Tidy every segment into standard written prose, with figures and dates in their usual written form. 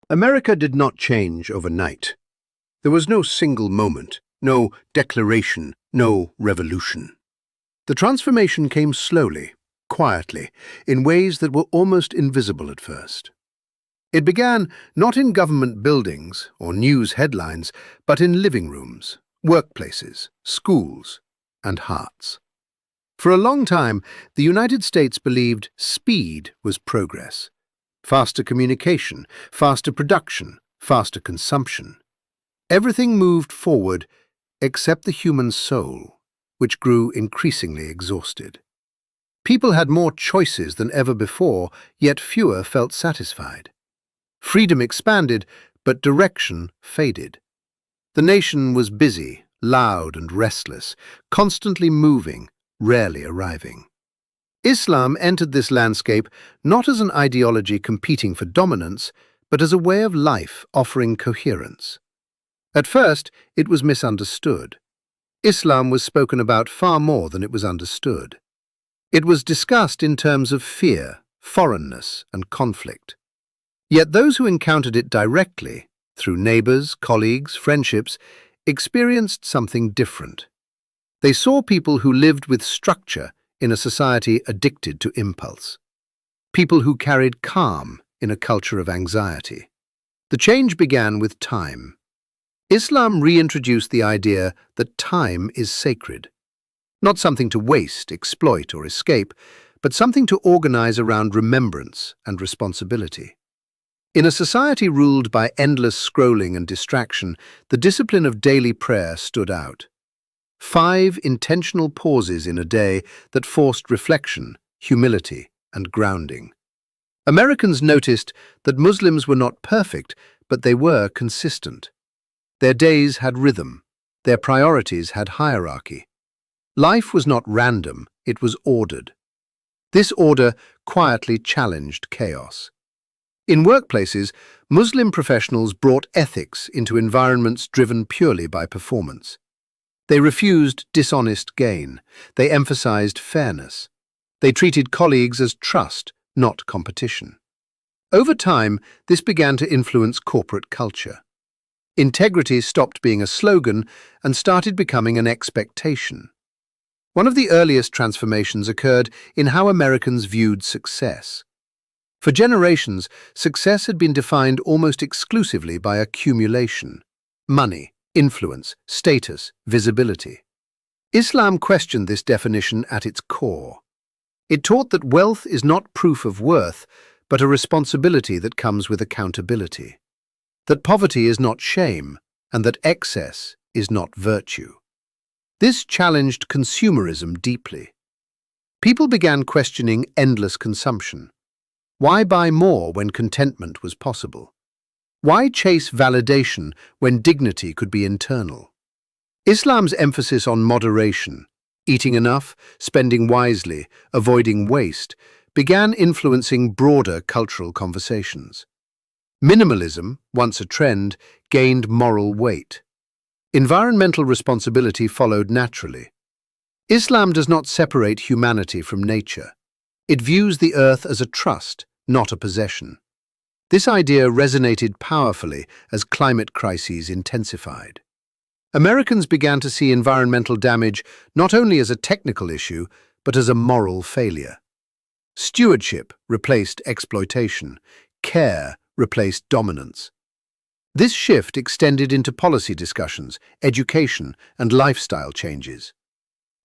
America did not change overnight. There was no single moment, no declaration, no revolution. The transformation came slowly, quietly, in ways that were almost invisible at first. It began not in government buildings or news headlines, but in living rooms, workplaces, schools, and hearts. For a long time, the United States believed speed was progress. Faster communication, faster production, faster consumption. Everything moved forward except the human soul, which grew increasingly exhausted. People had more choices than ever before, yet fewer felt satisfied. Freedom expanded, but direction faded. The nation was busy, loud and restless, constantly moving, rarely arriving. Islam entered this landscape not as an ideology competing for dominance, but as a way of life offering coherence. At first, it was misunderstood. Islam was spoken about far more than it was understood. It was discussed in terms of fear, foreignness, and conflict. Yet those who encountered it directly, through neighbors, colleagues, friendships, experienced something different. They saw people who lived with structure in a society addicted to impulse. People who carried calm in a culture of anxiety. The change began with time. Islam reintroduced the idea that time is sacred. Not something to waste, exploit, or escape, but something to organize around remembrance and responsibility. In a society ruled by endless scrolling and distraction, the discipline of daily prayer stood out. 5 intentional pauses in a day that forced reflection, humility, and grounding. Americans noticed that Muslims were not perfect, but they were consistent. Their days had rhythm. Their priorities had hierarchy. Life was not random, it was ordered. This order quietly challenged chaos. In workplaces, Muslim professionals brought ethics into environments driven purely by performance. They refused dishonest gain. They emphasized fairness. They treated colleagues as trust, not competition. Over time, this began to influence corporate culture. Integrity stopped being a slogan and started becoming an expectation. One of the earliest transformations occurred in how Americans viewed success. For generations, success had been defined almost exclusively by accumulation. Money, influence, status, visibility. Islam questioned this definition at its core. It taught that wealth is not proof of worth, but a responsibility that comes with accountability. That poverty is not shame, and that excess is not virtue. This challenged consumerism deeply. People began questioning endless consumption. Why buy more when contentment was possible? Why chase validation when dignity could be internal? Islam's emphasis on moderation, eating enough, spending wisely, avoiding waste, began influencing broader cultural conversations. Minimalism, once a trend, gained moral weight. Environmental responsibility followed naturally. Islam does not separate humanity from nature. It views the earth as a trust, not a possession. This idea resonated powerfully as climate crises intensified. Americans began to see environmental damage not only as a technical issue, but as a moral failure. Stewardship replaced exploitation. Care replaced dominance. This shift extended into policy discussions, education, and lifestyle changes.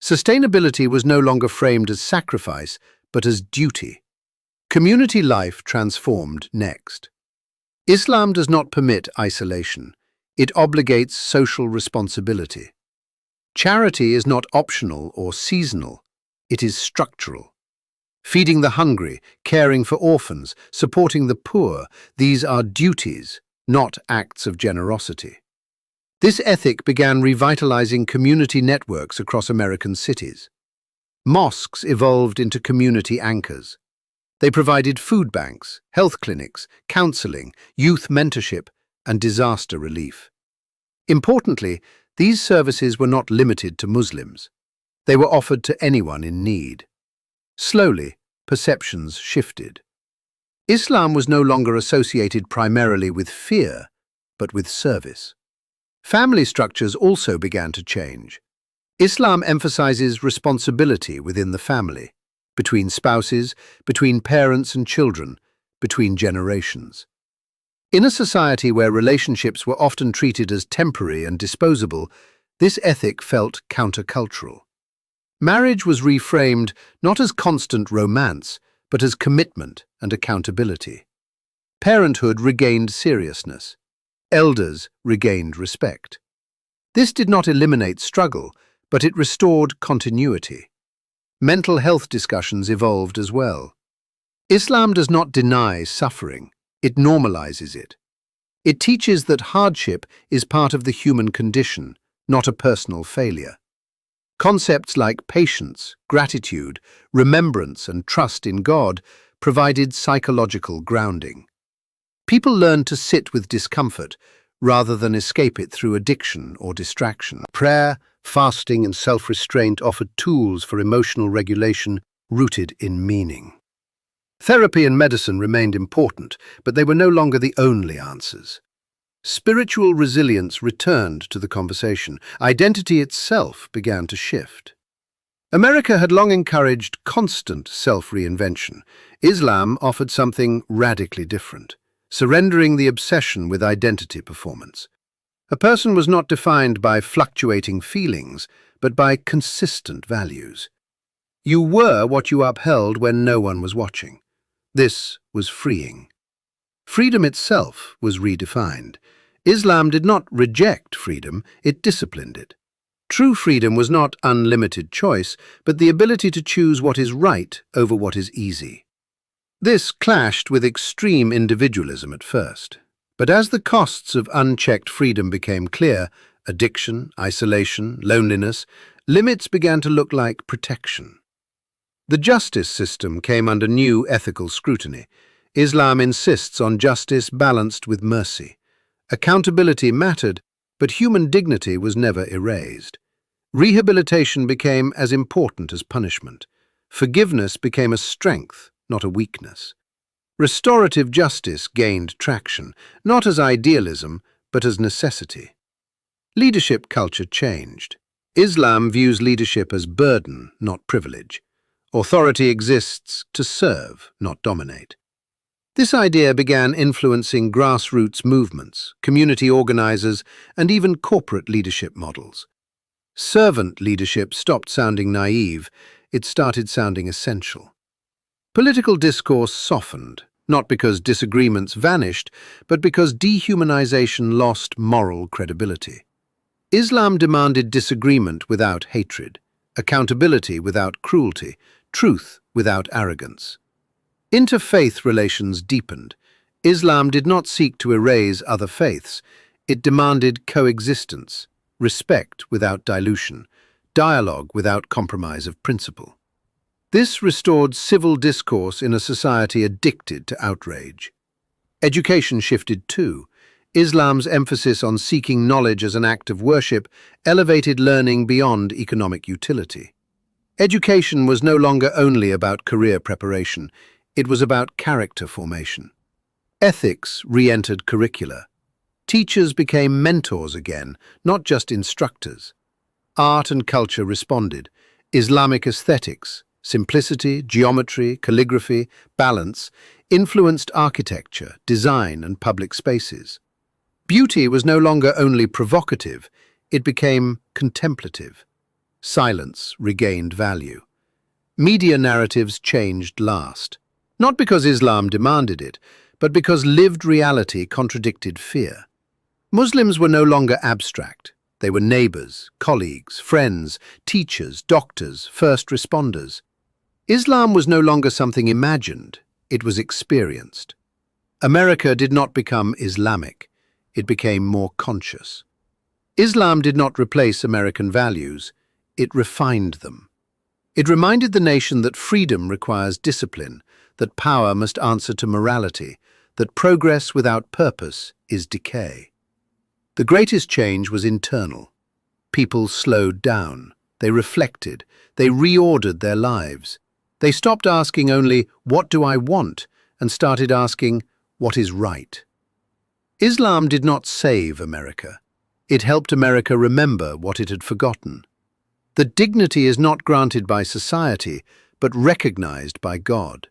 Sustainability was no longer framed as sacrifice, but as duty. Community life transformed next. Islam does not permit isolation. It obligates social responsibility. Charity is not optional or seasonal. It is structural. Feeding the hungry, caring for orphans, supporting the poor, these are duties, not acts of generosity. This ethic began revitalizing community networks across American cities. Mosques evolved into community anchors. They provided food banks, health clinics, counseling, youth mentorship, and disaster relief. Importantly, these services were not limited to Muslims. They were offered to anyone in need. Slowly, perceptions shifted. Islam was no longer associated primarily with fear, but with service. Family structures also began to change. Islam emphasizes responsibility within the family, between spouses, between parents and children, between generations. In a society where relationships were often treated as temporary and disposable, this ethic felt countercultural. Marriage was reframed not as constant romance, but as commitment and accountability. Parenthood regained seriousness. Elders regained respect. This did not eliminate struggle, but it restored continuity. Mental health discussions evolved as well. Islam does not deny suffering, it normalizes it. It teaches that hardship is part of the human condition, not a personal failure. Concepts like patience, gratitude, remembrance, and trust in God provided psychological grounding. People learned to sit with discomfort rather than escape it through addiction or distraction. Prayer, fasting, and self-restraint offered tools for emotional regulation rooted in meaning. Therapy and medicine remained important, but they were no longer the only answers. Spiritual resilience returned to the conversation. Identity itself began to shift. America had long encouraged constant self-reinvention. Islam offered something radically different, surrendering the obsession with identity performance. A person was not defined by fluctuating feelings, but by consistent values. You were what you upheld when no one was watching. This was freeing. Freedom itself was redefined. Islam did not reject freedom, it disciplined it. True freedom was not unlimited choice, but the ability to choose what is right over what is easy. This clashed with extreme individualism at first, but as the costs of unchecked freedom became clear, addiction, isolation, loneliness, limits began to look like protection. The justice system came under new ethical scrutiny. Islam insists on justice balanced with mercy. Accountability mattered, but human dignity was never erased. Rehabilitation became as important as punishment. Forgiveness became a strength, not a weakness. Restorative justice gained traction, not as idealism, but as necessity. Leadership culture changed. Islam views leadership as burden, not privilege. Authority exists to serve, not dominate. This idea began influencing grassroots movements, community organizers, and even corporate leadership models. Servant leadership stopped sounding naive, it started sounding essential. Political discourse softened, not because disagreements vanished, but because dehumanization lost moral credibility. Islam demanded disagreement without hatred, accountability without cruelty, truth without arrogance. Interfaith relations deepened. Islam did not seek to erase other faiths. It demanded coexistence, respect without dilution, dialogue without compromise of principle. This restored civil discourse in a society addicted to outrage. Education shifted too. Islam's emphasis on seeking knowledge as an act of worship elevated learning beyond economic utility. Education was no longer only about career preparation. It was about character formation. Ethics re-entered curricula. Teachers became mentors again, not just instructors. Art and culture responded. Islamic aesthetics, simplicity, geometry, calligraphy, balance, influenced architecture, design, and public spaces. Beauty was no longer only provocative, it became contemplative. Silence regained value. Media narratives changed last. Not because Islam demanded it, but because lived reality contradicted fear. Muslims were no longer abstract. They were neighbors, colleagues, friends, teachers, doctors, first responders. Islam was no longer something imagined, it was experienced. America did not become Islamic, it became more conscious. Islam did not replace American values, it refined them. It reminded the nation that freedom requires discipline, that power must answer to morality, that progress without purpose is decay. The greatest change was internal. People slowed down, they reflected, they reordered their lives. They stopped asking only, "What do I want?" and started asking, what is right? Islam did not save America. It helped America remember what it had forgotten. That dignity is not granted by society, but recognized by God.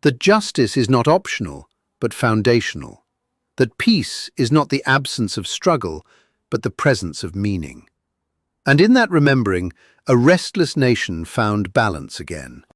That justice is not optional, but foundational. That peace is not the absence of struggle, but the presence of meaning. And in that remembering, a restless nation found balance again.